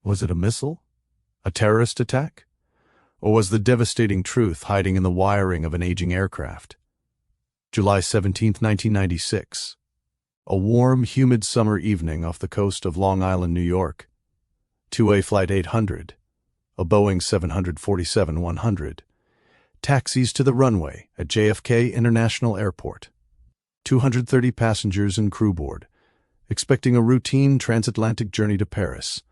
Was it a missile? A terrorist attack? Or was the devastating truth hiding in the wiring of an aging aircraft? July 17, 1996. A warm, humid summer evening off the coast of Long Island, New York. TWA Flight 800, a Boeing 747-100, taxis to the runway at JFK International Airport. 230 passengers and crew board, expecting a routine transatlantic journey to Paris,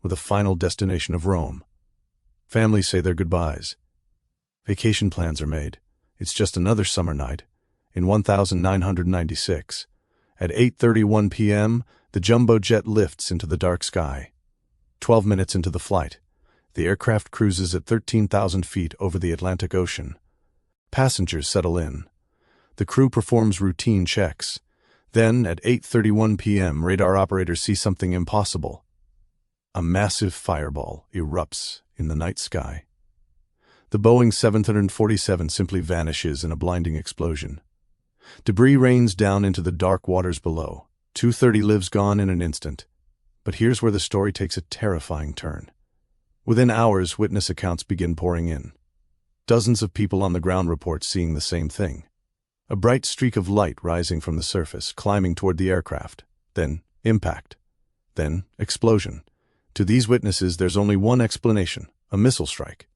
with a final destination of Rome. Families say their goodbyes. Vacation plans are made. It's just another summer night in 1996. At 8:31 p.m., the jumbo jet lifts into the dark sky. 12 minutes into the flight, the aircraft cruises at 13,000 feet over the Atlantic Ocean. Passengers settle in. The crew performs routine checks. Then, at 8:31 p.m., radar operators see something impossible. A massive fireball erupts in the night sky. The Boeing 747 simply vanishes in a blinding explosion. Debris rains down into the dark waters below. 230 lives gone in an instant. But here's where the story takes a terrifying turn. Within hours, witness accounts begin pouring in. Dozens of people on the ground report seeing the same thing. A bright streak of light rising from the surface, climbing toward the aircraft. Then, impact. Then, explosion. To these witnesses, there's only one explanation: a missile strike.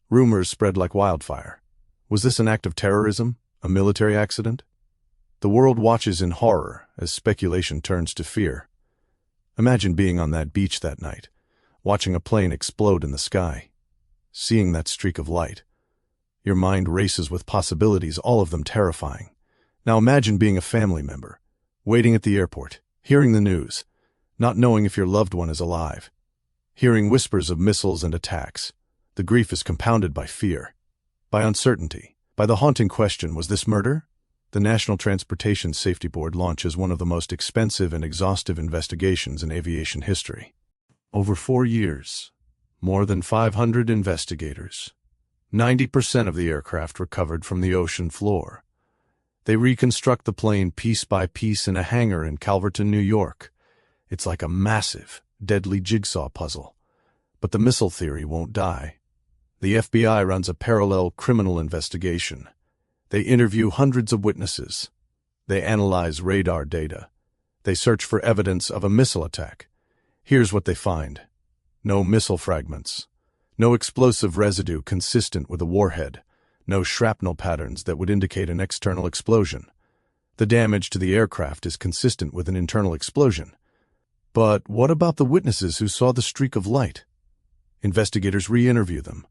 Rumors spread like wildfire. Was this an act of terrorism? A military accident? The world watches in horror as speculation turns to fear. Imagine being on that beach that night, watching a plane explode in the sky, seeing that streak of light. Your mind races with possibilities, all of them terrifying. Now imagine being a family member, waiting at the airport, hearing the news, not knowing if your loved one is alive, hearing whispers of missiles and attacks. The grief is compounded by fear, by uncertainty, by the haunting question, was this murder? The National Transportation Safety Board launches one of the most expensive and exhaustive investigations in aviation history. Over 4 years, more than 500 investigators, 90% of the aircraft recovered from the ocean floor. They reconstruct the plane piece by piece in a hangar in Calverton, New York. It's like a massive, deadly jigsaw puzzle. But the missile theory won't die. The FBI runs a parallel criminal investigation. They interview hundreds of witnesses. They analyze radar data. They search for evidence of a missile attack. Here's what they find: no missile fragments, no explosive residue consistent with a warhead, no shrapnel patterns that would indicate an external explosion. The damage to the aircraft is consistent with an internal explosion. But what about the witnesses who saw the streak of light? Investigators re-interview them.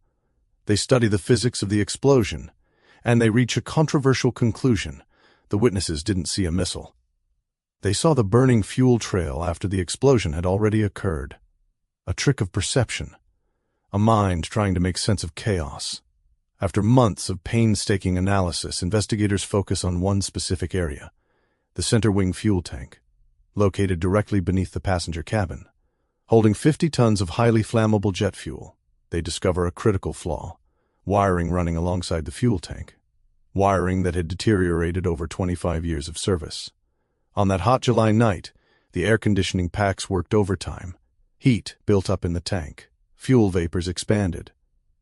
They study the physics of the explosion, and they reach a controversial conclusion: the witnesses didn't see a missile. They saw the burning fuel trail after the explosion had already occurred. A trick of perception. A mind trying to make sense of chaos. After months of painstaking analysis, investigators focus on one specific area: the center wing fuel tank, located directly beneath the passenger cabin. Holding 50 tons of highly flammable jet fuel, they discover a critical flaw: wiring running alongside the fuel tank. Wiring that had deteriorated over 25 years of service. On that hot July night, the air conditioning packs worked overtime. Heat built up in the tank. Fuel vapors expanded.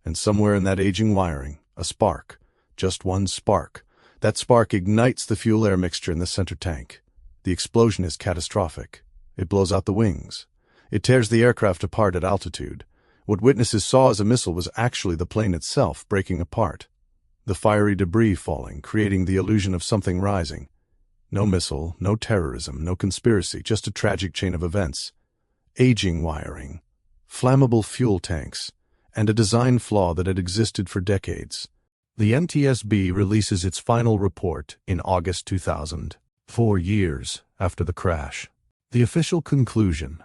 And somewhere in that aging wiring, a spark. Just one spark. That spark ignites the fuel-air mixture in the center tank. The explosion is catastrophic. It blows out the wings. It tears the aircraft apart at altitude. What witnesses saw as a missile was actually the plane itself breaking apart. The fiery debris falling, creating the illusion of something rising. No missile, no terrorism, no conspiracy, just a tragic chain of events. Aging wiring, flammable fuel tanks, and a design flaw that had existed for decades. The NTSB releases its final report in August 2000, 4 years after the crash. The official conclusion: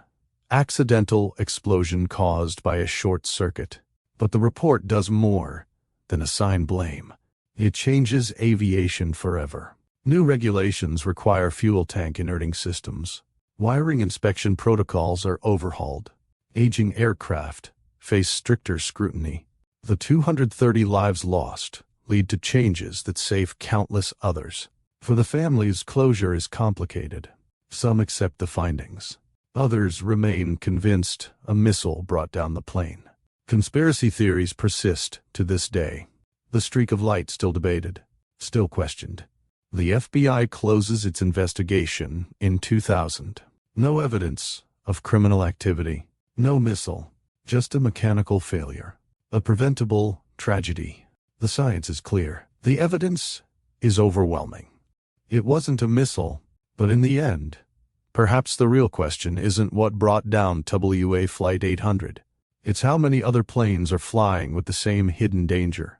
accidental explosion caused by a short circuit. But the report does more than assign blame. It changes aviation forever. New regulations require fuel tank inerting systems. Wiring inspection protocols are overhauled. Aging aircraft face stricter scrutiny. The 230 lives lost lead to changes that save countless others. For the families, closure is complicated. Some accept the findings. Others remain convinced a missile brought down the plane. Conspiracy theories persist to this day. The streak of light still debated, still questioned. The FBI closes its investigation in 2000. No evidence of criminal activity, no missile, just a mechanical failure. A preventable tragedy. The science is clear. The evidence is overwhelming. It wasn't a missile, but in the end, perhaps the real question isn't what brought down TWA Flight 800. It's how many other planes are flying with the same hidden danger.